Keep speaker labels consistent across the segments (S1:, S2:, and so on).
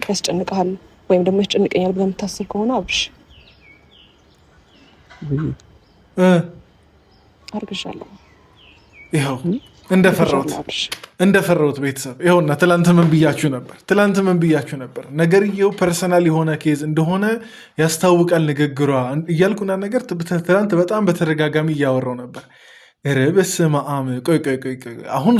S1: ያስጨንቃል ወይም ደግሞ ያስጨንቀኛል ብለህ የምታስብ ከሆነ አብርሽ አርግሻለሁ።
S2: ይኸው እንደፈራሁት ቤተሰብ ይኸውና፣ ትላንት ምን ብያችሁ ነበር? ነገርየው ፐርሰናል የሆነ ኬዝ እንደሆነ ያስታውቃል ንግግሯ እያልኩና ነገር ትላንት በጣም በተደጋጋሚ እያወራው ነበር። በስመ አብ። ቆይ አሁን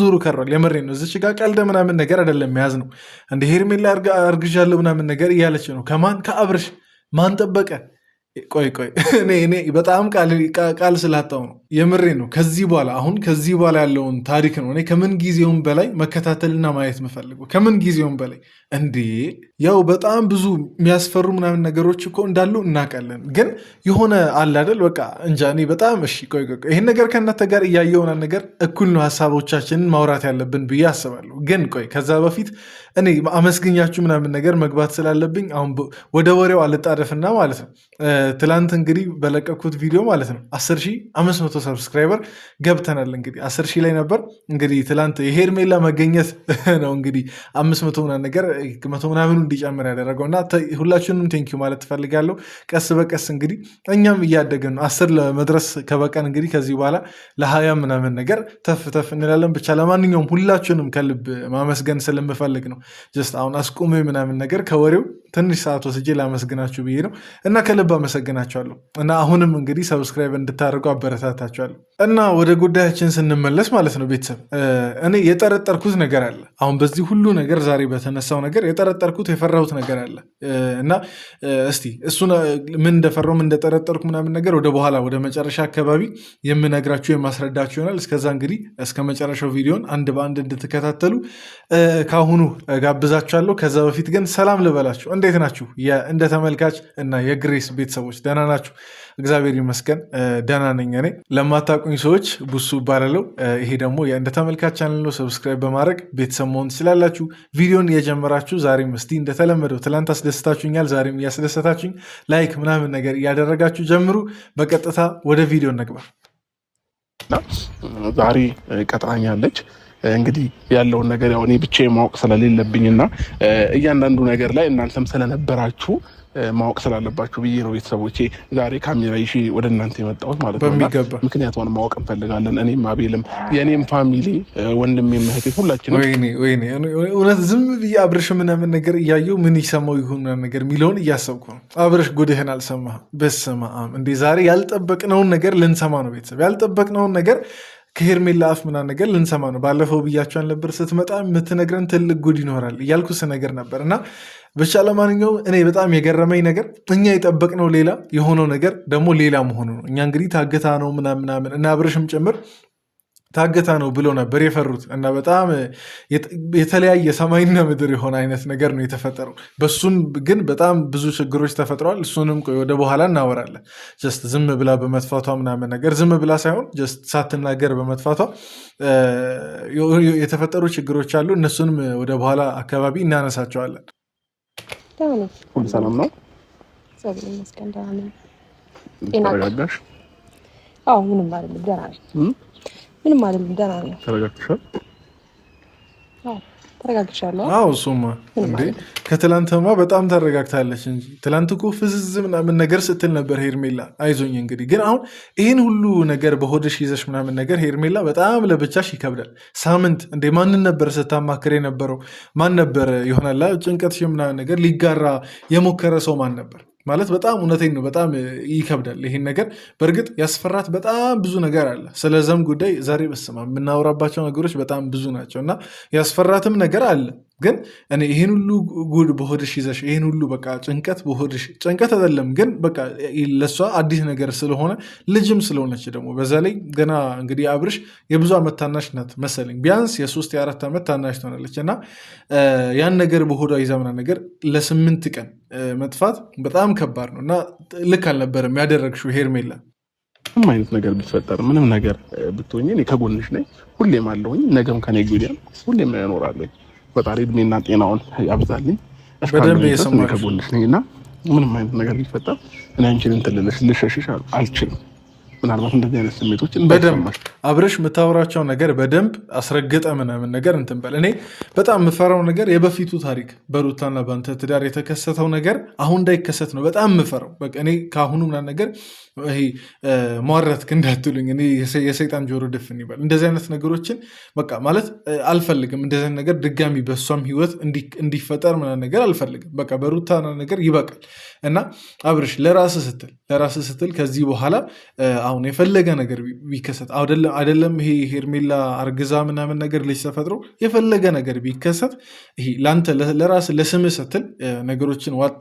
S2: ዙሩ ከሯል። የምሬ ነው። እዚች ጋር ቀልደ ምናምን ነገር አይደለም ያዝ ነው። እንደ ሄርሜላ አርግዣለሁ ምናምን ነገር እያለች ነው። ከማን? ከአብርሽ። ማን ጠበቀ? ቆይ እኔ በጣም ቃል ስላጣው ነው። የምሬ ነው። ከዚህ በኋላ ያለውን ታሪክ ነው እኔ ከምን ጊዜውም በላይ መከታተልና ማየት የምፈልገው ከምን ጊዜውም በላይ። እንዴ ያው በጣም ብዙ የሚያስፈሩ ምናምን ነገሮች እኮ እንዳሉ እናውቃለን። ግን የሆነ አለ አይደል በቃ እንጃ። እኔ በጣም እሺ ቆይ ይህን ነገር ከእናንተ ጋር እያየሆነ ነገር እኩል ነው ሀሳቦቻችንን ማውራት ያለብን ብዬ አስባለሁ። ግን ቆይ ከዛ በፊት እኔ አመስግኛችሁ ምናምን ነገር መግባት ስላለብኝ አሁን ወደ ወሬው አልጣደፍና ማለት ነው። ትላንት እንግዲህ በለቀኩት ቪዲዮ ማለት ነው 10,500 ሰብስክራይበር ገብተናል። እንግዲህ 10,000 ላይ ነበር። እንግዲህ ትላንት የሄርሜላ መገኘት ነው እንግዲህ 500 ምናምን ነገር 100 ምናምኑ እንዲጨምር ያደረገው እና ሁላችሁንም ቴንኪዩ ማለት ትፈልጋለሁ። ቀስ በቀስ እንግዲህ እኛም እያደገን ነው። 10 ለመድረስ ከበቀን እንግዲህ ከዚህ በኋላ ለ20 ምናምን ነገር ተፍ እንላለን። ብቻ ለማንኛውም ሁላችሁንም ከልብ ማመስገን ስለምፈልግ ነው። ጀስት አሁን አስቁሜ ምናምን ነገር ከወሬው ትንሽ ሰዓት ወስጄ ላመስግናችሁ ብዬ ነው እና ከልብ አመሰግናችኋለሁ። እና አሁንም እንግዲህ ሰብስክራይብ እንድታደርጉ አበረታታችኋለሁ። እና ወደ ጉዳያችን ስንመለስ ማለት ነው ቤተሰብ እኔ የጠረጠርኩት ነገር አለ። አሁን በዚህ ሁሉ ነገር ዛሬ በተነሳው ነገር የጠረጠርኩት የፈራሁት ነገር አለ እና እስቲ እሱን ምን እንደፈራው ምን እንደጠረጠርኩ ምናምን ነገር ወደ በኋላ ወደ መጨረሻ አካባቢ የምነግራችሁ የማስረዳችሁ ይሆናል። እስከዛ እንግዲህ እስከ መጨረሻው ቪዲዮን አንድ በአንድ እንድትከታተሉ ካሁኑ ጋብዛችኋለሁ። ከዛ በፊት ግን ሰላም ልበላችሁ። እንዴት ናችሁ? እንደ ተመልካች እና የግሬስ ቤተሰቦች ደህና ናችሁ? እግዚአብሔር ይመስገን ደህና ነኝ። እኔ ለማታውቁኝ ሰዎች ቡሱ እባላለሁ። ይሄ ደግሞ እንደ ተመልካች ቻናል ነው። ሰብስክራይብ በማድረግ ቤተሰብ መሆን ትችላላችሁ። ቪዲዮን እየጀመራችሁ ዛሬም እስቲ እንደተለመደው ትላንት አስደስታችሁኛል፣ ዛሬም እያስደሰታችሁኝ ላይክ ምናምን ነገር እያደረጋችሁ ጀምሩ። በቀጥታ ወደ ቪዲዮ እንግባ።
S3: ዛሬ ቀጥራኛለች እንግዲህ ያለውን ነገር ያው እኔ ብቻዬን ማወቅ ስለሌለብኝና እያንዳንዱ ነገር ላይ እናንተም ስለነበራችሁ ማወቅ ስላለባችሁ ብዬ ነው ቤተሰቦቼ ዛሬ ካሜራ ይዤ ወደ እናንተ የመጣሁት ማለት ነው። ምክንያቱም ማወቅ እንፈልጋለን። እኔም አቤልም የኔም ፋሚሊ ወንድሜም እህቴ ሁላችንም
S2: ወይኔ እውነት ዝም ብዬ አብርሽ ምናምን ነገር እያየሁ ምን ይሰማው ይሁን ነገር የሚለውን እያሰብኩ ነው። አብርሽ ጉድህን አልሰማህም? በስመ አብ። እንዴ ዛሬ ያልጠበቅነውን ነገር ልንሰማ ነው ቤተሰብ። ያልጠበቅነውን ነገር ከሄርሜላ አፍ ምናምን ነገር ልንሰማ ነው። ባለፈው ብያቸዋን ነበር ስትመጣ የምትነግረን ትልቅ ጉድ ይኖራል እያልኩ ስነገር ነበር እና ብቻ ለማንኛውም እኔ በጣም የገረመኝ ነገር እኛ የጠበቅነው ሌላ የሆነው ነገር ደግሞ ሌላ መሆኑ ነው። እኛ እንግዲህ ታግታ ነው ምናምን እና አብርሽም ጭምር ታገታ ነው ብሎ ነበር የፈሩት እና በጣም የተለያየ ሰማይና ምድር የሆነ አይነት ነገር ነው የተፈጠረው። በሱም ግን በጣም ብዙ ችግሮች ተፈጥረዋል። እሱንም ወደ በኋላ እናወራለን። ጀስት ዝም ብላ በመጥፋቷ ምናምን ነገር ዝም ብላ ሳይሆን ጀስት ሳትናገር በመጥፋቷ የተፈጠሩ ችግሮች አሉ። እነሱንም ወደ በኋላ አካባቢ እናነሳቸዋለን።
S3: ሁሉ ሰላም ነው? ተረጋጋሽ?
S1: አዎ ምንም አይደለም፣ ደህና ነኝ። ምንም አይደለም፣ ደህና ነኝ።
S3: ተረጋግተሻል?
S1: አዎ ተረጋግቻለሁ።
S2: አዎ እሱማ እንዴ ከትላንትማ በጣም ተረጋግታለች እንጂ ትላንት እኮ ፍዝዝ ምናምን ነገር ስትል ነበር ሄርሜላ። አይዞኝ እንግዲህ ግን አሁን ይህን ሁሉ ነገር በሆድሽ ይዘሽ ምናምን ነገር ሄርሜላ በጣም ለብቻሽ ይከብዳል። ሳምንት እንዴ ማንን ነበር ስታማክር የነበረው? ማን ነበር ይሆናላ ጭንቀትሽ ምናምን ነገር ሊጋራ የሞከረ ሰው ማን ነበር? ማለት በጣም እውነቴን ነው። በጣም ይከብዳል ይሄን ነገር። በእርግጥ ያስፈራት በጣም ብዙ ነገር አለ። ስለዚህም ጉዳይ ዛሬ በስማ የምናወራባቸው ነገሮች በጣም ብዙ ናቸው እና ያስፈራትም ነገር አለ። ግን እኔ ይህን ሁሉ ጉድ በሆድሽ ይዘሽ ይህን ሁሉ በቃ ጭንቀት በሆድሽ ጭንቀት አይደለም ግን በቃ ለሷ አዲስ ነገር ስለሆነ ልጅም ስለሆነች ደግሞ በዛ ላይ ገና እንግዲህ አብርሽ የብዙ ዓመት ታናሽ ናት መሰለኝ። ቢያንስ የ3 የ4 ዓመት ታናሽ ትሆናለች እና ያን ነገር በሆዷ ይዛ ምናምን ነገር ለ8 ቀን መጥፋት በጣም ከባድ ነው እና ልክ አልነበረም ያደረግሽው ሄርሜላ።
S3: ምንም አይነት ነገር ቢፈጠር ምንም ነገር ብትሆኝ እኔ ከጎንሽ ነኝ፣ ሁሌም አለሁኝ። ነገም ከኔ ጉዳይ ሁሌም እኖራለሁ። ፈጣሪ እድሜና ጤናውን ያብዛልኝ።
S2: በደንብ የሰማሽ
S3: ከጎንሽ ነኝና ምንም አይነት ነገር ቢፈጠር እኔ አንቺን እንትን ልልሽሽ አልችልም። ምናልባት እንደዚህ አይነት ስሜቶች
S2: በደንብ አብረሽ የምታወራቸው ነገር በደንብ አስረግጠ ምናምን ነገር እንትን በል። እኔ በጣም የምፈራው ነገር የበፊቱ ታሪክ በሩታና በአንተ ትዳር የተከሰተው ነገር አሁን እንዳይከሰት ነው በጣም የምፈራው። በቃ እኔ ከአሁኑ ምናምን ነገር ይሄ ሟረትክ እንዳትሉኝ፣ እኔ የሰይጣን ጆሮ ድፍን ይበል። እንደዚህ አይነት ነገሮችን በቃ ማለት አልፈልግም። እንደዚህ አይነት ነገር ድጋሚ በእሷም ህይወት እንዲፈጠር ምናምን ነገር አልፈልግም። በቃ በሩታና ነገር ይበቃል። እና አብርሽ ለራስ ስትል ከዚህ በኋላ አሁን የፈለገ ነገር ቢከሰት አይደለም ይሄ ሄርሜላ አርግዛ ምናምን ነገር ልጅ ተፈጥሮ የፈለገ ነገር ቢከሰት ይሄ ለአንተ ለራስ ለስምህ ስትል ነገሮችን ዋጥ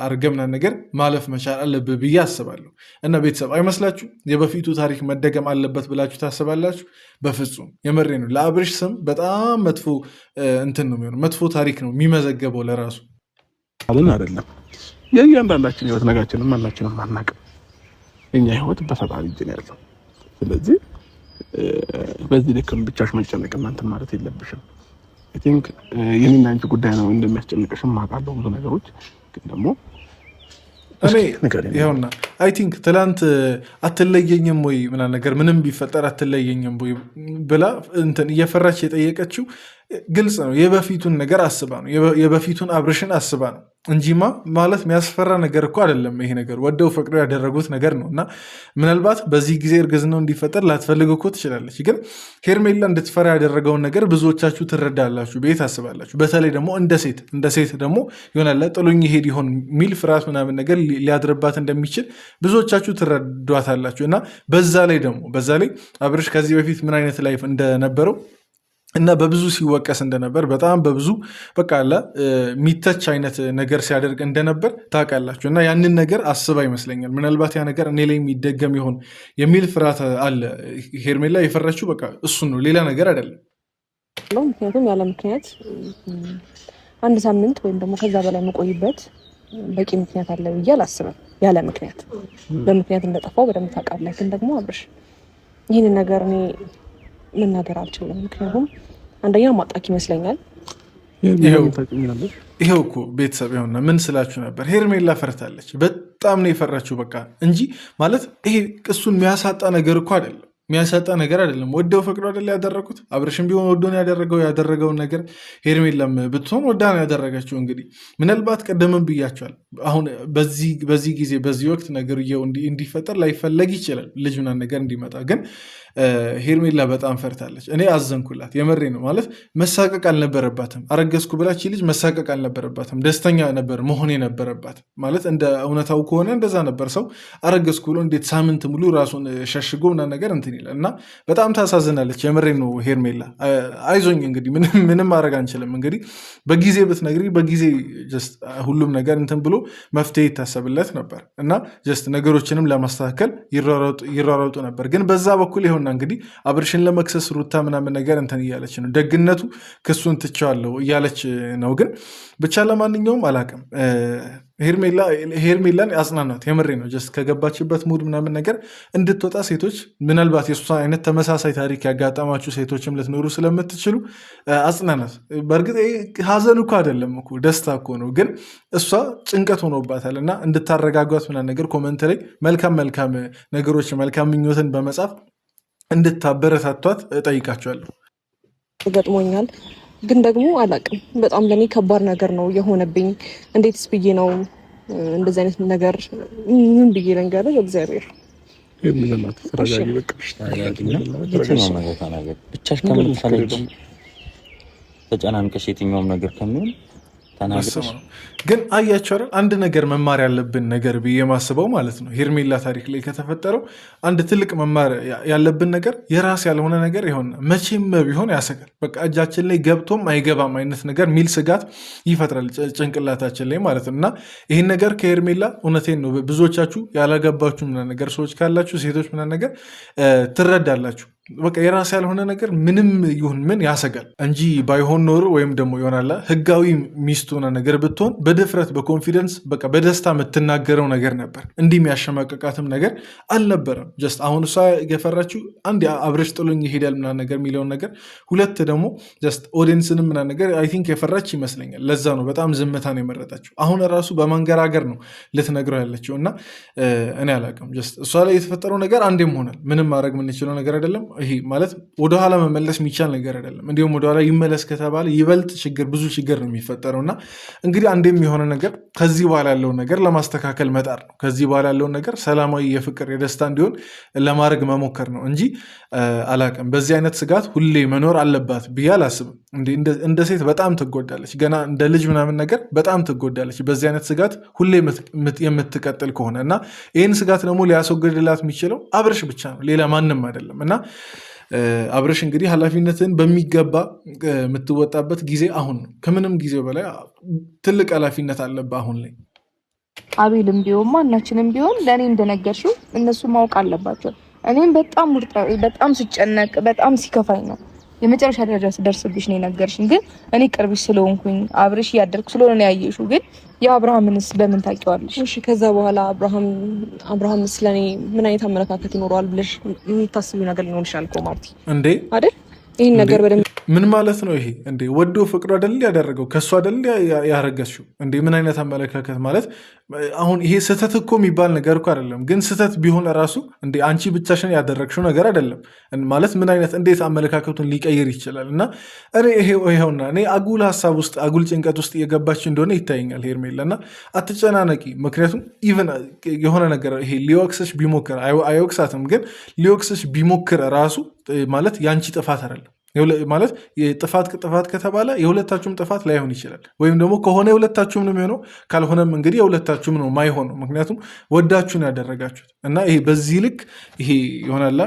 S2: አርገ ምናምን ነገር ማለፍ መቻል አለብህ ብዬ አስባለሁ። እና ቤተሰብ አይመስላችሁ የበፊቱ ታሪክ መደገም አለበት ብላችሁ ታስባላችሁ? በፍጹም የመሬ ነው። ለአብርሽ ስም በጣም መጥፎ እንትን ነው የሚሆነው፣ መጥፎ ታሪክ ነው የሚመዘገበው ለራሱ
S3: አለን አይደለም። የእያንዳንዳችን ህይወት ነጋችንም ማናችንም አናውቅም። የኛ ህይወት በፈጣሪ እጅ ነው ያለው። ስለዚህ በዚህ ልክም ብቻሽ መጨነቅ እናንተን ማለት የለብሽም። አይ ቲንክ የኔና አንቺ ጉዳይ ነው እንደሚያስጨንቅሽም አውቃለሁ ብዙ ነገሮች ግን ደግሞ
S2: እኔ ይኸውና አይ ቲንክ ትላንት አትለየኝም ወይ ምናምን ነገር ምንም ቢፈጠር አትለየኝም ወይ ብላ እንትን እየፈራች የጠየቀችው ግልጽ ነው። የበፊቱን ነገር አስባ ነው፣ የበፊቱን አብርሽን አስባ ነው እንጂማ ማለት የሚያስፈራ ነገር እኮ አይደለም። ይሄ ነገር ወደው ፈቅደው ያደረጉት ነገር ነው እና ምናልባት በዚህ ጊዜ እርግዝናው እንዲፈጠር ላትፈልግ እኮ ትችላለች። ግን ሄርሜላ እንድትፈራ ያደረገውን ነገር ብዙዎቻችሁ ትረዳላችሁ ብዬ ታስባላችሁ። በተለይ ደግሞ እንደ ሴት ደግሞ ይሆናል ጥሎኝ ይሄድ ይሆን የሚል ፍርሃት ምናምን ነገር ሊያድርባት እንደሚችል ብዙዎቻችሁ ትረዷታላችሁ። እና በዛ ላይ አብርሽ ከዚህ በፊት ምን አይነት ላይፍ እንደነበረው እና በብዙ ሲወቀስ እንደነበር በጣም በብዙ በቃ አለ የሚተች አይነት ነገር ሲያደርግ እንደነበር ታውቃላችሁ። እና ያንን ነገር አስባ ይመስለኛል ምናልባት ያ ነገር እኔ ላይ የሚደገም ይሆን የሚል ፍርሃት አለ። ሄርሜላ የፈራችው በቃ እሱን ነው፣ ሌላ ነገር አይደለም።
S1: ምክንያቱም ያለ ምክንያት አንድ ሳምንት ወይም ደግሞ ከዛ በላይ መቆይበት በቂ ምክንያት አለ ብዬ አላስብም። ያለ ምክንያት በምክንያት እንደጠፋው በደንብ ታውቃለህ። ግን ደግሞ አብርሽ ይህንን ነገር እኔ መናገር አልችልም። ምክንያቱም አንደኛ ማጣክ ይመስለኛል።
S2: ይሄው እኮ ቤተሰብ ይኸውና ምን ስላችሁ ነበር፣ ሄርሜላ ፈርታለች። በጣም ነው የፈራችው በቃ እንጂ ማለት ይሄ እሱን የሚያሳጣ ነገር እኮ አይደለም፣ የሚያሳጣ ነገር አይደለም። ወደው ፈቅዶ አይደል ያደረጉት። አብርሽም ቢሆን ወዶ ነው ያደረገውን ነገር ሄርሜላም ብትሆን ወዳ ነው ያደረገችው። እንግዲህ ምናልባት ቀደምም ብያቸዋል። አሁን በዚህ ጊዜ በዚህ ወቅት ነገር እንዲፈጠር ላይፈለግ ይችላል፣ ልጅ ምናምን ነገር እንዲመጣ። ግን ሄርሜላ በጣም ፈርታለች። እኔ አዘንኩላት፣ የመሬ ነው ማለት መሳቀቅ አልነበረባትም። አረገዝኩ ብላች ልጅ መሳቀቅ አልነበረባትም። ደስተኛ ነበር መሆን የነበረባት ማለት እንደ እውነታው ከሆነ እንደዛ ነበር። ሰው አረገዝኩ ብሎ እንዴት ሳምንት ሙሉ ራሱን ሸሽጎ ምናምን ነገር እንትን ይላል። እና በጣም ታሳዝናለች። የመሬ ነው ሄርሜላ። አይዞኝ እንግዲህ ምንም ማድረግ አንችልም። እንግዲህ በጊዜ ብትነግሪ በጊዜ ሁሉም ነገር እንትን ብሎ መፍትሄ ይታሰብለት ነበር እና ነገሮችንም ለማስተካከል ይሯሯጡ ነበር። ግን በዛ በኩል ይሆን እንግዲህ አብርሽን ለመክሰስ ሩታ ምናምን ነገር እንትን እያለች ነው። ደግነቱ ክሱን ትቼዋለሁ እያለች ነው። ግን ብቻ ለማንኛውም አላቅም ሄርሜላን አጽናናት። የምሬ ነው። ከገባችበት ሙድ ምናምን ነገር እንድትወጣ ሴቶች ምናልባት የእሷ አይነት ተመሳሳይ ታሪክ ያጋጠማችሁ ሴቶችም ልትኖሩ ስለምትችሉ አጽናናት። በእርግጥ ሀዘን እኮ አይደለም እኮ ደስታ እኮ ነው። ግን እሷ ጭንቀት ሆኖባታል እና እንድታረጋጓት ምናምን ነገር ኮመንት ላይ መልካም ነገሮች መልካም ምኞትን በመጻፍ እንድታበረታቷት እጠይቃቸዋለሁ።
S1: ገጥሞኛል ግን ደግሞ አላቅም። በጣም ለኔ ከባድ ነገር ነው የሆነብኝ። እንዴትስ ብዬ ነው እንደዚህ አይነት ነገር ምን ብዬ ልንገርህ? እግዚአብሔር
S4: ብቻሽ ከምትፈልጊ ተጨናንቀሽ የትኛውም ነገር ከሚሆን ተናግረሽ
S2: ግን አያችሁ አይደል አንድ ነገር መማር ያለብን ነገር ብዬ የማስበው ማለት ነው ሄርሜላ ታሪክ ላይ ከተፈጠረው አንድ ትልቅ መማር ያለብን ነገር የራስ ያልሆነ ነገር ይሆን መቼም ቢሆን ያሰጋል። በቃ እጃችን ላይ ገብቶም አይገባም አይነት ነገር ሚል ስጋት ይፈጥራል ጭንቅላታችን ላይ ማለት ነው። እና ይህን ነገር ከሄርሜላ እውነቴን ነው ብዙዎቻችሁ ያላገባችሁ ምናምን ነገር ሰዎች ካላችሁ ሴቶች ምናምን ነገር ትረዳላችሁ። በቃ የራስ ያልሆነ ነገር ምንም ይሁን ምን ያሰጋል እንጂ ባይሆን ኖሮ ወይም ደግሞ ይሆናላ ህጋዊ ሚስት ሆነ ነገር ብትሆን በድፍረት በኮንፊደንስ በቃ በደስታ የምትናገረው ነገር ነበር። እንዲህ የሚያሸማቀቃትም ነገር አልነበረም። ጀስት አሁን እሷ የፈራችው አንድ አብርሽ ጥሎኝ ይሄዳል ምናምን ነገር የሚለውን ነገር፣ ሁለት ደግሞ ጀስት ኦዲየንስንም ምናምን ነገር አይ ቲንክ የፈራች ይመስለኛል። ለዛ ነው በጣም ዝምታን የመረጠችው። አሁን ራሱ በማንገራገር ነው ልትነግረው ያለችው እና እኔ አላውቅም። ጀስት እሷ ላይ የተፈጠረው ነገር አንዴም ሆናል። ምንም ማድረግ የምንችለው ነገር አይደለም። ይሄ ማለት ወደኋላ መመለስ የሚቻል ነገር አይደለም። እንዲሁም ወደኋላ ይመለስ ከተባለ ይበልጥ ችግር ብዙ ችግር ነው የሚፈጠረው እና እንግዲህ አንዴም የሆነ ነገር ከዚህ በኋላ ያለውን ነገር ለማስተካከል መጣር ነው። ከዚህ በኋላ ያለውን ነገር ሰላማዊ የፍቅር የደስታ እንዲሆን ለማድረግ መሞከር ነው እንጂ አላቅም። በዚህ አይነት ስጋት ሁሌ መኖር አለባት ብዬ አላስብም። እንደ ሴት በጣም ትጎዳለች። ገና እንደ ልጅ ምናምን ነገር በጣም ትጎዳለች በዚህ አይነት ስጋት ሁሌ የምትቀጥል ከሆነ እና ይህን ስጋት ደግሞ ሊያስወግድላት የሚችለው አብርሽ ብቻ ነው፣ ሌላ ማንም አይደለም እና አብርሽ እንግዲህ ኃላፊነትን በሚገባ የምትወጣበት ጊዜ አሁን ነው። ከምንም ጊዜው በላይ ትልቅ ኃላፊነት አለብህ አሁን ላይ።
S5: አቤልም ቢሆን ማናችንም ቢሆን ለእኔ እንደነገርሽው እነሱ ማወቅ አለባቸው። እኔም በጣም ስጨነቅ በጣም ሲከፋኝ ነው የመጨረሻ ደረጃ ስደርስብሽ ነው የነገርሽኝ። ግን እኔ ቅርብሽ ስለሆንኩኝ አብርሽ እያደረግኩ ስለሆነ ያየሽው። ግን የአብርሃምንስ በምን ታውቂዋለሽ?
S1: እሺ ከዛ በኋላ አብርሃም ስለኔ ምን አይነት አመለካከት ይኖረዋል ብለሽ የምታስቢው ነገር ሊኖር ይችላል እኮ ማርቲ
S2: እንዴ
S1: አይደል? ይህን ነገር በደንብ
S2: ምን ማለት ነው ይሄ? እንዴ ወዶ ፍቅሩ አይደል ያደረገው? ከሱ አይደል ያረገዝሽው? እንዴ ምን አይነት አመለካከት ማለት አሁን ይሄ ስህተት እኮ የሚባል ነገር እኮ አይደለም። ግን ስህተት ቢሆን ራሱ እንዴ አንቺ ብቻሽን ያደረግሽው ነገር አይደለም ማለት ምን አይነት እንዴት አመለካከቱን ሊቀይር ይችላል? እና እኔ ይሄውና እኔ አጉል ሀሳብ ውስጥ አጉል ጭንቀት ውስጥ እየገባች እንደሆነ ይታየኛል ሄርሜላ። እና አትጨናነቂ። ምክንያቱም ኢቨን የሆነ ነገር ይሄ ሊወቅስሽ ቢሞክር አይወቅሳትም፣ ግን ሊወቅስሽ ቢሞክር ራሱ ማለት የአንቺ ጥፋት አይደለም ማለት ጥፋት ከተባለ የሁለታችሁም ጥፋት ላይሆን ይችላል። ወይም ደግሞ ከሆነ የሁለታችሁም ነው የሚሆነው፣ ካልሆነም እንግዲህ የሁለታችሁም ነው ማይሆነው። ምክንያቱም ወዳችሁን ያደረጋችሁት እና ይሄ በዚህ ልክ ይሄ ይሆናላ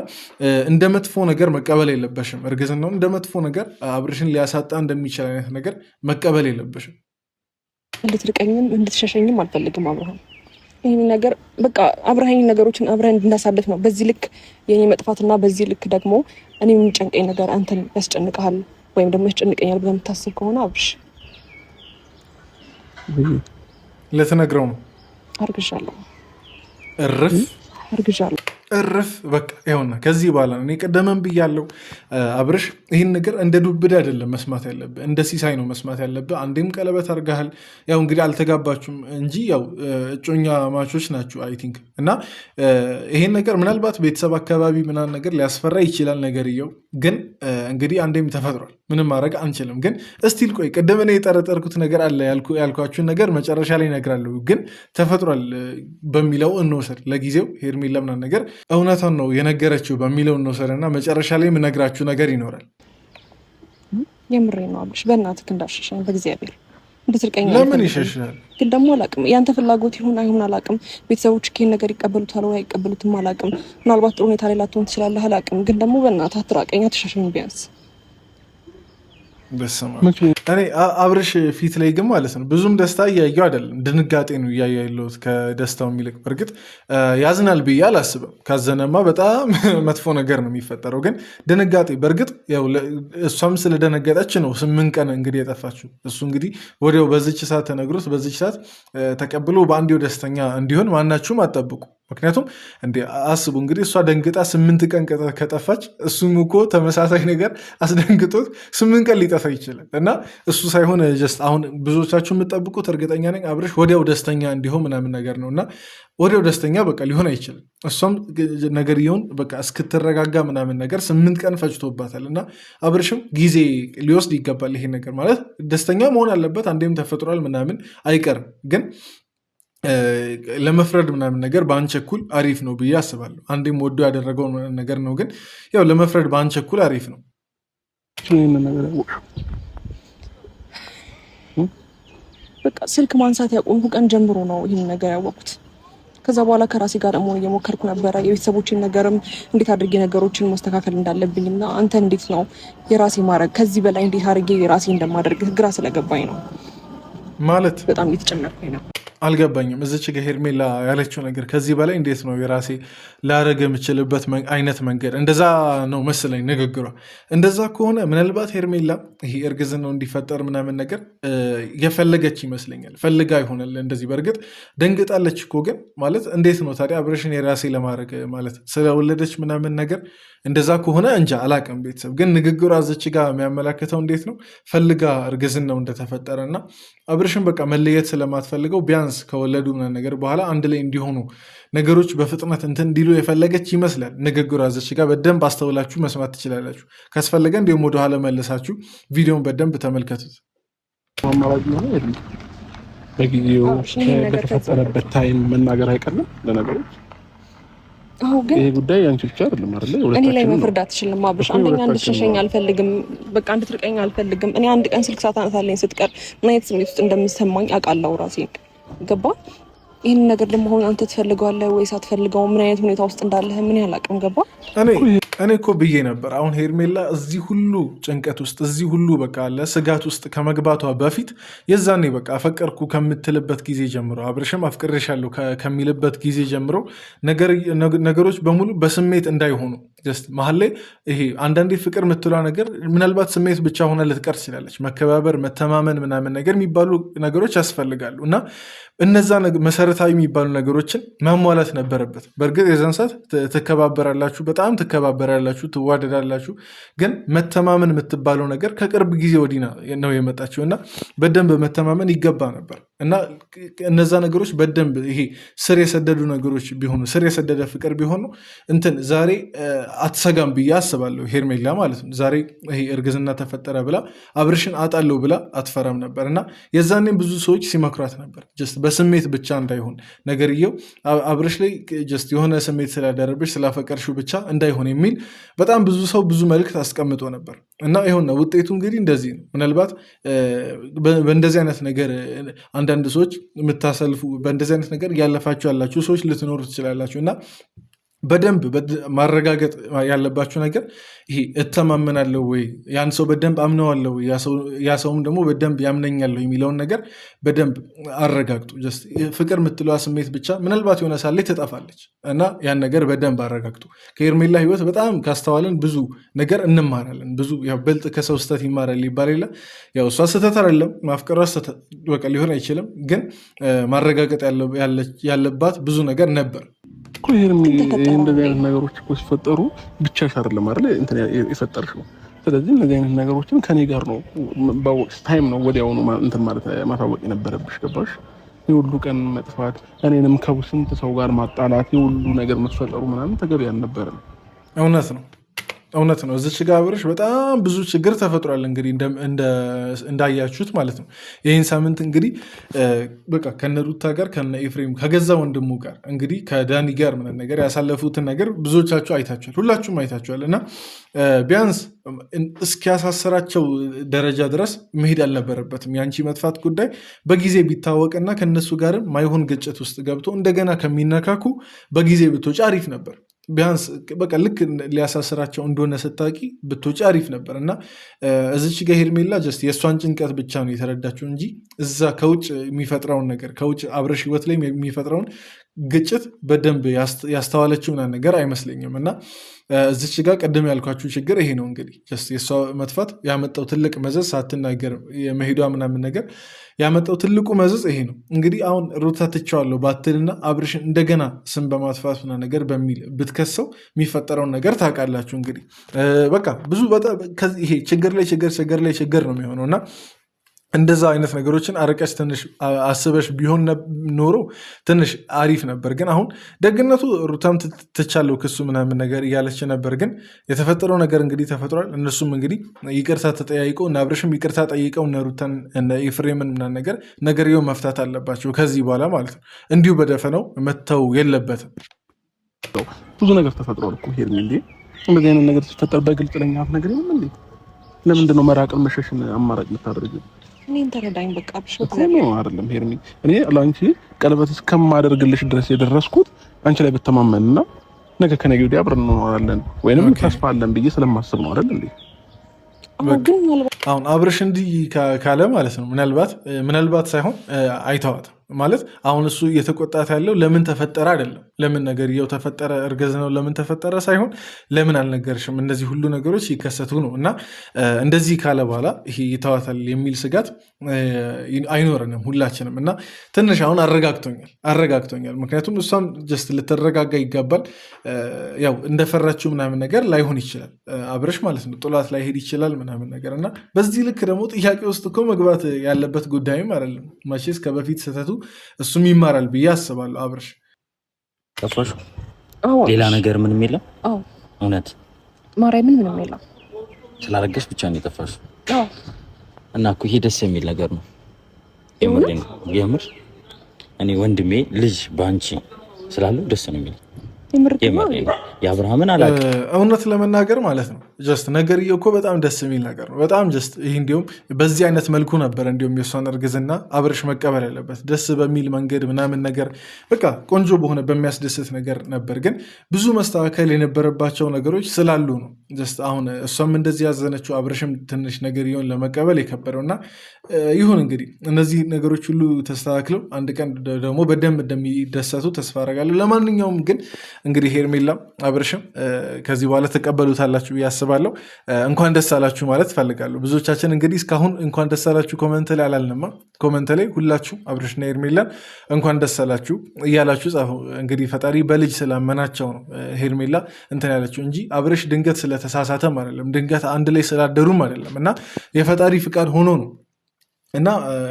S2: እንደ መጥፎ ነገር መቀበል የለበሽም። እርግዝናውን እንደ መጥፎ ነገር አብርሽን ሊያሳጣ እንደሚችል አይነት ነገር መቀበል የለበሽም።
S1: እንድትርቀኝም እንድትሸሸኝም አልፈልግም አብርሃም። ይህን ነገር በቃ አብረሃኝ ነገሮችን አብረን እንድናሳልፍ ነው። በዚህ ልክ የኔ መጥፋትና በዚህ ልክ ደግሞ እኔ የሚጨንቀኝ ነገር አንተን ያስጨንቀሃል ወይም ደግሞ ያስጨንቀኛል ብለህ የምታስብ ከሆነ አብርሽ
S2: ልትነግረው ነው።
S1: አርግዣለሁ።
S2: እርፍ በቃ ይኸውና፣ ከዚህ በኋላ እኔ ቀደመን ብያለሁ። አብርሽ ይህን ነገር እንደ ዱብዳ አይደለም መስማት ያለብህ፣ እንደ ሲሳይ ነው መስማት ያለብህ። አንዴም ቀለበት አድርገሃል። ያው እንግዲህ አልተጋባችሁም እንጂ ያው እጮኛ ማቾች ናችሁ አይ ቲንክ። እና ይሄን ነገር ምናልባት ቤተሰብ አካባቢ ምናምን ነገር ሊያስፈራ ይችላል ነገርየው፣ ግን እንግዲህ አንዴም ተፈጥሯል፣ ምንም ማድረግ አንችልም። ግን እስቲል ቆይ ቅድም እኔ የጠረጠርኩት ነገር አለ ያልኳችሁን ነገር መጨረሻ ላይ እነግራለሁ። ግን ተፈጥሯል በሚለው እንወሰድ ለጊዜው። ሄርሜላ ምናምን ነገር እውነቷን ነው የነገረችው በሚለው እንወሰድና መጨረሻ ላይ የምነግራችሁ ነገር ይኖራል።
S1: የምሬ ነው አብርሽ፣ በእናትህ እንዳሸሻኝ በእግዚአብሔር እንድትርቀኝ።
S2: ለምን ይሸሻል?
S1: ግን ደግሞ አላቅም፣ ያንተ ፍላጎት ይሁን አይሁን አላቅም። ቤተሰቦች ይሄን ነገር ይቀበሉታል ወይ አይቀበሉትም አላቅም። ምናልባት ጥሩ ሁኔታ ላይ ላትሆን ትችላለህ አላቅም። ግን ደግሞ በእናትህ አትራቀኝ፣ አትሸሸኝ ቢያንስ።
S2: እኔ አብርሽ ፊት ላይ ግን ማለት ነው ብዙም ደስታ እያየው አይደለም፣ ድንጋጤ ነው እያየ ያለሁት ከደስታው የሚልቅ። በእርግጥ ያዝናል ብዬ አላስብም። ካዘነማ በጣም መጥፎ ነገር ነው የሚፈጠረው። ግን ድንጋጤ በእርግጥ እሷም ስለደነገጠች ነው 8 ቀን እንግዲህ የጠፋችው። እሱ እንግዲህ ወዲያው በዚች ሰዓት ተነግሮት በዚች ሰዓት ተቀብሎ በአንዴው ደስተኛ እንዲሆን ማናችሁም አጠብቁ። ምክንያቱም አስቡ እንግዲህ እሷ ደንግጣ 8 ቀን ከጠፋች እሱም እኮ ተመሳሳይ ነገር አስደንግጦት 8 ቀን ሊጠፋ ይችላል። እና እሱ ሳይሆን ጀስት አሁን ብዙዎቻችሁ የምጠብቁት እርግጠኛ ነኝ አብርሽ ወዲያው ደስተኛ እንዲሆን ምናምን ነገር ነው። እና ወዲያው ደስተኛ በቃ ሊሆን አይችልም። እሷም ነገር ይሆን በቃ እስክትረጋጋ ምናምን ነገር 8 ቀን ፈጅቶባታል። እና አብርሽም ጊዜ ሊወስድ ይገባል። ይሄ ነገር ማለት ደስተኛ መሆን አለበት። አንዴም ተፈጥሯል ምናምን አይቀርም። ግን ለመፍረድ ምናምን ነገር በአንቸኩል አሪፍ ነው ብዬ አስባለሁ። አንዴም ወዶ ያደረገው ነገር ነው። ግን ያው ለመፍረድ በአንቸኩል አሪፍ ነው።
S1: በቃ ስልክ ማንሳት ያቆምኩ ቀን ጀምሮ ነው ይህን ነገር ያወቁት። ከዛ በኋላ ከራሴ ጋር ደግሞ እየሞከርኩ ነበረ የቤተሰቦችን ነገርም እንዴት አድርጌ ነገሮችን ማስተካከል እንዳለብኝ እና አንተ እንዴት ነው የራሴ ማድረግ ከዚህ በላይ እንዴት አድርጌ የራሴ እንደማደርግ ግራ ስለገባኝ ነው።
S2: ማለት
S1: በጣም እየተጨነቅኩኝ ነው።
S2: አልገባኝም። እዚች ጋ ሄርሜላ ያለችው ነገር ከዚህ በላይ እንዴት ነው የራሴ ላረግ የምችልበት አይነት መንገድ? እንደዛ ነው መስለኝ ንግግሯ። እንደዛ ከሆነ ምናልባት ሄርሜላ ይሄ እርግዝናው እንዲፈጠር ምናምን ነገር የፈለገች ይመስለኛል። ፈልጋ ይሆናል እንደዚህ። በእርግጥ ደንግጣለች እኮ ግን ማለት እንዴት ነው ታዲያ አብርሽን የራሴ ለማድረግ ማለት ስለወለደች ምናምን ነገር እንደዛ ከሆነ እንጃ አላቅም። ቤተሰብ ግን ንግግሯ እዚች ጋ የሚያመላክተው እንዴት ነው ፈልጋ እርግዝናው እንደተፈጠረ እና አብርሽን በቃ መለየት ስለማትፈልገው ቢያንስ ከወለዱ ምናምን ነገር በኋላ አንድ ላይ እንዲሆኑ ነገሮች በፍጥነት እንትን እንዲሉ የፈለገች ይመስላል። ንግግሯ እዚች ጋ በደንብ አስተውላችሁ መስማት ትችላላችሁ። ካስፈለገ እንዲሁም ወደኋላ መለሳችሁ ቪዲዮን በደንብ ተመልከቱት።
S3: በጊዜው በተፈጠረበት ታይም መናገር አይቀርም ለነገሮች። ይሄ ጉዳይ አንቺ ብቻ አይደለም አይደል?
S1: እኔ ላይ መፍረድ አትችልም አብርሽ። አንደኛ እንድትሸሸኝ አልፈልግም፣ በቃ እንድትርቀኝ አልፈልግም። እኔ አንድ ቀን ስልክ ሳታነሳለኝ ስትቀር ምን አይነት ስሜት ውስጥ እንደሚሰማኝ አውቃለሁ ራሴን። ገባ? ይህን ነገር ደግሞ አሁን አንተ ትፈልገዋለህ ወይስ አትፈልገው? ምን አይነት ሁኔታ ውስጥ እንዳለህ ምን ያላቅም። ገባ?
S2: እኔ እኮ ብዬ ነበር። አሁን ሄርሜላ እዚህ ሁሉ ጭንቀት ውስጥ እዚህ ሁሉ በቃ አለ ስጋት ውስጥ ከመግባቷ በፊት የዛኔ በቃ አፈቀርኩ ከምትልበት ጊዜ ጀምሮ አብርሽም አፍቅሬሻለሁ ከሚልበት ጊዜ ጀምሮ ነገሮች በሙሉ በስሜት እንዳይሆኑ ጀስት መሀል ላይ ይሄ አንዳንዴ ፍቅር የምትሏ ነገር ምናልባት ስሜት ብቻ ሆነ ልትቀር ትችላለች። መከባበር፣ መተማመን ምናምን ነገር የሚባሉ ነገሮች ያስፈልጋሉ እና እነዛ መሰረታዊ የሚባሉ ነገሮችን ማሟላት ነበረበት። በእርግጥ የዛን ሰዓት ትከባበራላችሁ፣ በጣም ትከባበራላችሁ፣ ትዋደዳላችሁ። ግን መተማመን የምትባለው ነገር ከቅርብ ጊዜ ወዲህ ነው የመጣችው እና በደንብ መተማመን ይገባ ነበር እና እነዛ ነገሮች በደንብ ይሄ ስር የሰደዱ ነገሮች ቢሆኑ ስር የሰደደ ፍቅር ቢሆኑ እንትን ዛሬ አትሰጋም ብዬ አስባለሁ። ሄርሜላ ማለት ነው ዛሬ ይሄ እርግዝና ተፈጠረ ብላ አብርሽን አጣለሁ ብላ አትፈራም ነበር እና የዛኔም ብዙ ሰዎች ሲመክሯት ነበር ጀስት በስሜት ብቻ እንዳይሆን ነገርየው አብርሽ ላይ ጀስት የሆነ ስሜት ስላደረብሽ ስላፈቀርሽው ብቻ እንዳይሆን የሚል በጣም ብዙ ሰው ብዙ መልእክት አስቀምጦ ነበር እና ይኸውና ውጤቱ እንግዲህ እንደዚህ ነው። ምናልባት በእንደዚህ አይነት ነገር አንዳንድ ሰዎች የምታሰልፉ በእንደዚህ አይነት ነገር እያለፋችሁ ያላችሁ ሰዎች ልትኖሩ ትችላላችሁ እና በደንብ ማረጋገጥ ያለባችሁ ነገር ይሄ እተማመናለሁ ወይ ያን ሰው በደንብ አምነዋለሁ ያ ሰውም ደግሞ በደንብ ያምነኛለሁ የሚለውን ነገር በደንብ አረጋግጡ። ፍቅር የምትለዋ ስሜት ብቻ ምናልባት የሆነ ሳለ ትጠፋለች እና ያን ነገር በደንብ አረጋግጡ። ከሄርሜላ ሕይወት በጣም ካስተዋለን ብዙ ነገር እንማራለን። ብዙ በልጥ ከሰው ስህተት ይማራል ይባል የለ። ያው እሷ ስህተት አይደለም ማፍቀሯ ስህተት በቃ ሊሆን አይችልም፣ ግን ማረጋገጥ ያለባት ብዙ ነገር ነበር።
S3: እንደዚህ አይነት ነገሮች እኮ ሲፈጠሩ ብቻሽ አይደለም አይደል የፈጠርሽው። ስለዚህ እነዚህ አይነት ነገሮችን ከኔ ጋር ነው በወቅት ታይም ነው ወዲያውኑ እንትን ማለት ማሳወቅ የነበረብሽ። ገባሽ? የሁሉ ቀን መጥፋት፣ እኔንም ከስንት ሰው ጋር ማጣላት፣ የሁሉ ነገር መፈጠሩ ምናምን ተገቢ አልነበረም።
S2: እውነት ነው። እዚች ጋ አብርሽ በጣም ብዙ ችግር ተፈጥሯል። እንግዲህ እንዳያችሁት ማለት ነው። ይህን ሳምንት እንግዲህ በቃ ከነ ሩታ ጋር ከነ ኤፍሬም ከገዛ ወንድሙ ጋር እንግዲህ ከዳኒ ጋር ምን ነገር ያሳለፉትን ነገር ብዙዎቻችሁ አይታችኋል፣ ሁላችሁም አይታችኋል እና ቢያንስ እስኪያሳስራቸው ደረጃ ድረስ መሄድ አልነበረበትም። የአንቺ መጥፋት ጉዳይ በጊዜ ቢታወቅና ከነሱ ጋርም ማይሆን ግጭት ውስጥ ገብቶ እንደገና ከሚነካኩ በጊዜ ብትወጪ አሪፍ ነበር። ቢያንስ በቃ ልክ ሊያሳስራቸው እንደሆነ ስታቂ ብትወጪ አሪፍ ነበር እና እዚች ጋ ሄርሜላ ጀስት የእሷን ጭንቀት ብቻ ነው የተረዳችው እንጂ እዛ ከውጭ የሚፈጥረውን ነገር ከውጭ አብርሽ ህይወት ላይ የሚፈጥረውን ግጭት በደንብ ያስተዋለችው ምናምን ነገር አይመስለኝም እና እዚች ጋር ቀደም ያልኳችሁ ችግር ይሄ ነው። እንግዲህ የእሷ መጥፋት ያመጣው ትልቅ መዘዝ ሳትናገር የመሄዷ ምናምን ነገር ያመጣው ትልቁ መዘዝ ይሄ ነው። እንግዲህ አሁን ሩታ ትቼዋለሁ ባትልና አብርሽን እንደገና ስም በማጥፋት ምናምን ነገር በሚል ብትከሰው የሚፈጠረውን ነገር ታውቃላችሁ። እንግዲህ በቃ ብዙ ይሄ ችግር ላይ ችግር ነው የሚሆነው እና እንደዛ አይነት ነገሮችን አረቀች ትንሽ አስበሽ ቢሆን ኖሮ ትንሽ አሪፍ ነበር። ግን አሁን ደግነቱ ሩታም ትቻለው ክሱ ምናምን ነገር እያለች ነበር። ግን የተፈጠረው ነገር እንግዲህ ተፈጥሯል። እነሱም እንግዲህ ይቅርታ ተጠያይቀው እና አብርሽም ይቅርታ ጠይቀው እነ ሩታን እነ ኤፍሬምን ምናምን ነገርየው መፍታት አለባቸው ከዚህ በኋላ ማለት ነው። እንዲሁ በደፈነው መተው የለበትም።
S3: ብዙ ነገር ተፈጥሯል እኮ ሄርሜ። እንዴ እንደዚህ አይነት ነገር ሲፈጠር በግልጽ ለኛ ነገር ይሁን እንዴ? ለምንድነው መራቅን መሸሽን አማራጭ ልታደርጊው?
S1: እኔን ተረዳኝ በቃ
S3: ብሾት ነው አይደለም ሄርሜ። እኔ ለአንቺ ቀለበት እስከማደርግልሽ ድረስ የደረስኩት አንቺ ላይ በተማመንና ነገ ከነገ ወዲያ አብረን እንኖራለን ወይንም ተስፋ አለን ብዬ ስለማስብ ነው አይደል እንዴ?
S2: አሁን አብርሽ እንዲህ ካለ ማለት ነው ምናልባት ሳይሆን አይተዋት ማለት አሁን እሱ እየተቆጣት ያለው ለምን ተፈጠረ አይደለም። ለምን ነገርየው ተፈጠረ እርግዝ ነው ለምን ተፈጠረ ሳይሆን ለምን አልነገርሽም፣ እነዚህ ሁሉ ነገሮች ይከሰቱ ነው። እና እንደዚህ ካለ በኋላ ይሄ ይተዋታል የሚል ስጋት አይኖረንም ሁላችንም። እና ትንሽ አሁን አረጋግቶኛል። ምክንያቱም እሷም ጀስት ልትረጋጋ ይገባል። ያው እንደፈራችው ምናምን ነገር ላይሆን ይችላል አብረሽ ማለት ነው፣ ጥላት ላይሄድ ይችላል ምናምን ነገር እና በዚህ ልክ ደግሞ ጥያቄ ውስጥ እኮ መግባት ያለበት ጉዳይም አይደለም። መቼስ ከበፊት ስህተቱ እሱም ይማራል ብዬ አስባለሁ። አብረሽ
S4: ጠፋሽ? ሌላ ነገር ምንም የለም። እውነት
S1: ማርያምን ምንም የለም።
S4: ስላረገሽ ብቻ ነው የጠፋሽ። እና እኮ ይሄ ደስ የሚል ነገር ነው። የምር እኔ ወንድሜ ልጅ በአንቺ ስላለው ደስ ነው የሚል የአብርሃምን አላውቅም
S2: እውነት ለመናገር ማለት ነው። ጀስት ነገርዬው እኮ በጣም ደስ የሚል ነገር ነው። በጣም ጀስት ይህ እንዲሁም በዚህ አይነት መልኩ ነበር እንዲሁም የእሷን እርግዝና አብረሽ መቀበል ያለበት ደስ በሚል መንገድ ምናምን ነገር በቃ ቆንጆ በሆነ በሚያስደስት ነገር ነበር። ግን ብዙ መስተካከል የነበረባቸው ነገሮች ስላሉ ነው ጀስት አሁን እሷም እንደዚህ ያዘነችው አብረሽም ትንሽ ነገርየውን ለመቀበል የከበደው እና ይሁን እንግዲህ እነዚህ ነገሮች ሁሉ ተስተካክለው አንድ ቀን ደግሞ በደንብ እንደሚደሰቱ ተስፋ አደርጋለሁ። ለማንኛውም ግን እንግዲህ ሄርሜላ አብርሽም ከዚህ በኋላ ተቀበሉታላችሁ ብዬ አስባለሁ። እንኳን ደስ አላችሁ ማለት ፈልጋለሁ። ብዙዎቻችን እንግዲህ እስካሁን እንኳን ደስ አላችሁ ኮመንት ላይ አላልንማ። ኮመንት ላይ ሁላችሁም አብርሽና ሄርሜላን እንኳን ደስ አላችሁ እያላችሁ ጻፉ። እንግዲህ ፈጣሪ በልጅ ስላመናቸው ነው ሄርሜላ እንትን ያለችው እንጂ አብርሽ ድንገት ስለተሳሳተም አይደለም፣ ድንገት አንድ ላይ ስላደሩም አይደለም እና የፈጣሪ ፍቃድ ሆኖ ነው። እና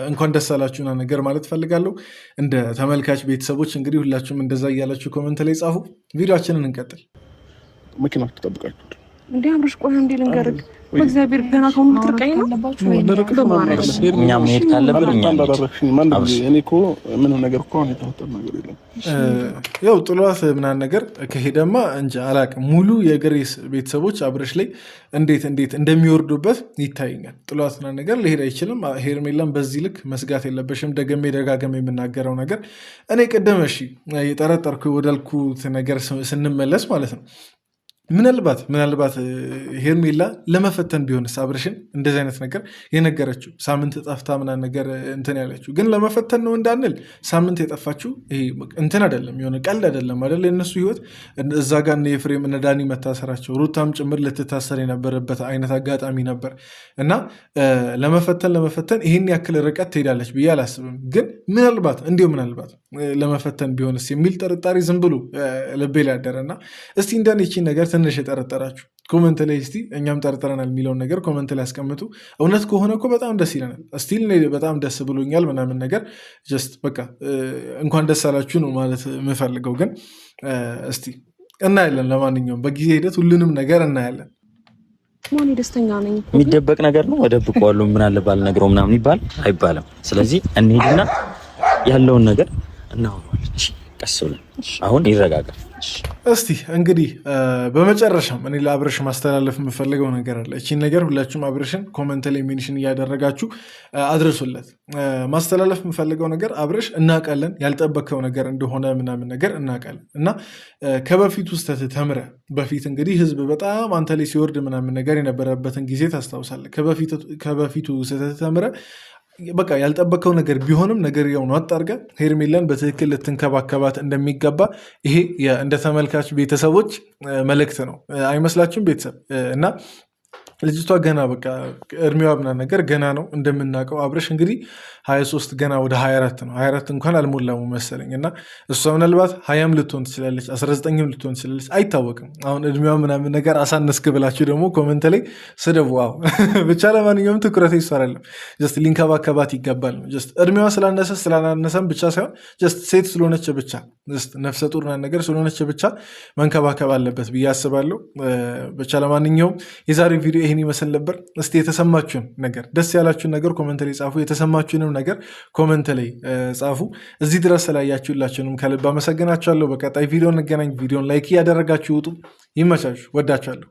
S2: እንኳን ደስ አላችሁና ነገር ማለት ፈልጋለሁ። እንደ ተመልካች ቤተሰቦች እንግዲህ ሁላችሁም እንደዛ እያላችሁ ኮመንት ላይ ጻፉ። ቪዲዮችንን እንቀጥል።
S3: መኪና ትጠብቃችሁ
S1: እንዴ? አብረሽ ቆይ እንዴ ልንገርህ፣ በእግዚአብሔር ገና ከሆኑ ትርቀኝ ነው።
S4: እኛ መሄድ ካለብን
S3: እኔ እኮ ምንም ነገር እኮ አሁን የተፈጠረ ነገር የለም።
S2: ያው ጥሏት ምናምን ነገር ከሄደማ እንጂ አላቅም። ሙሉ የግሬስ ቤተሰቦች አብረሽ ላይ እንዴት እንደሚወርዱበት ይታየኛል። ጥሏት ምናምን ነገር ሊሄድ አይችልም። ሄርሜላም በዚህ ልክ መስጋት የለበሽም። ደጋገም የምናገረው ነገር እኔ ቅድም የጠረጠርኩ ወዳልኩት ነገር ስንመለስ ማለት ነው ምናልባት ሄርሜላ ለመፈተን ቢሆንስ አብርሽን እንደዚህ አይነት ነገር የነገረችው ሳምንት ጠፍታ ምናምን ነገር እንትን ያለችው ግን ለመፈተን ነው እንዳንል ሳምንት የጠፋችው ይሄ እንትን አይደለም፣ የሆነ ቀልድ አይደለም አይደል? የእነሱ ህይወት እዛ ጋር እነ ኤፍሬም እነ ዳኒ መታሰራቸው ሩታም ጭምር ልትታሰር የነበረበት አይነት አጋጣሚ ነበር እና ለመፈተን ይህን ያክል ርቀት ትሄዳለች ብዬ አላስብም። ግን ምናልባት ለመፈተን ቢሆንስ የሚል ጥርጣሬ ዝም ብሎ ልቤ ላይ ያደረና እስቲ እንደኔ ይህችን ነገር ትንሽ የጠረጠራችሁ ኮመንት ላይ እስቲ እኛም ጠርጥረናል የሚለውን ነገር ኮመንት ላይ ያስቀምጡ። እውነት ከሆነ እኮ በጣም ደስ ይለናል። ስቲል በጣም ደስ ብሎኛል ምናምን ነገር ጀስት በቃ እንኳን ደስ አላችሁ ነው ማለት የምፈልገው። ግን እስቲ እናያለን። ለማንኛውም በጊዜ ሂደት ሁሉንም ነገር እናያለን።
S1: ማን ደስተኛ ነኝ።
S4: የሚደበቅ ነገር ነው እደብቀዋለሁ ምን አለ ባልነግረው ምናምን ይባል አይባልም። ስለዚህ እንሂድና ያለውን ነገር እናወራለን። ቀስ ብለን አሁን ይረጋጋል።
S2: እስቲ እንግዲህ በመጨረሻም እኔ ለአብርሽ ማስተላለፍ የምፈልገው ነገር አለ። እቺን ነገር ሁላችሁም አብርሽን ኮመንት ላይ ሜንሽን እያደረጋችሁ አድርሱለት። ማስተላለፍ የምፈልገው ነገር አብርሽ እናውቃለን ያልጠበቀው ነገር እንደሆነ ምናምን ነገር እናውቃለን እና ከበፊቱ ስህተት ተምረ በፊት እንግዲህ ህዝብ በጣም አንተ ላይ ሲወርድ ምናምን ነገር የነበረበትን ጊዜ ታስታውሳለህ። ከበፊቱ ስህተት ተምረ በቃ ያልጠበቀው ነገር ቢሆንም ነገር የሆኑ አጣርገ ሄርሜላን በትክክል ልትንከባከባት እንደሚገባ ይሄ እንደ ተመልካች ቤተሰቦች መልእክት ነው። አይመስላችሁም ቤተሰብ? እና ልጅቷ ገና በቃ እድሜዋ ምናምን ነገር ገና ነው እንደምናውቀው። አብርሽ እንግዲህ 23 ገና ወደ 24 ነው። 24 እንኳን አልሞላሙ መሰለኝ እና እሷ ምናልባት 20ም ልትሆን ትችላለች 19ም ልትሆን ትችላለች፣ አይታወቅም። አሁን እድሜዋ ምናምን ነገር አሳነስክ ብላችሁ ደግሞ ኮመንት ላይ ስደቡ። ብቻ ለማንኛውም ትኩረት ይሰራለም ጀስት ሊንከባከባት ይገባል ነው። ጀስት እድሜዋ ስላናነሰም ብቻ ሳይሆን ጀስት ሴት ስለሆነች ብቻ ጀስት ነፍሰ ጡር ነገር ስለሆነች ብቻ መንከባከብ አለበት ብዬ አስባለሁ። ብቻ ለማንኛውም የዛሬ ቪዲዮ ይህን ይመስል ነበር። እስቲ የተሰማችሁን ነገር ደስ ያላችሁን ነገር ኮመንት ላይ ጻፉ። የተሰማችሁንም ነገር ኮመንት ላይ ጻፉ። እዚህ ድረስ ስላያችሁላችሁንም ከልብ አመሰግናችኋለሁ። በቀጣይ ቪዲዮ እንገናኝ። ቪዲዮን ላይክ እያደረጋችሁ ውጡ። ይመቻችሁ። ወዳችኋለሁ።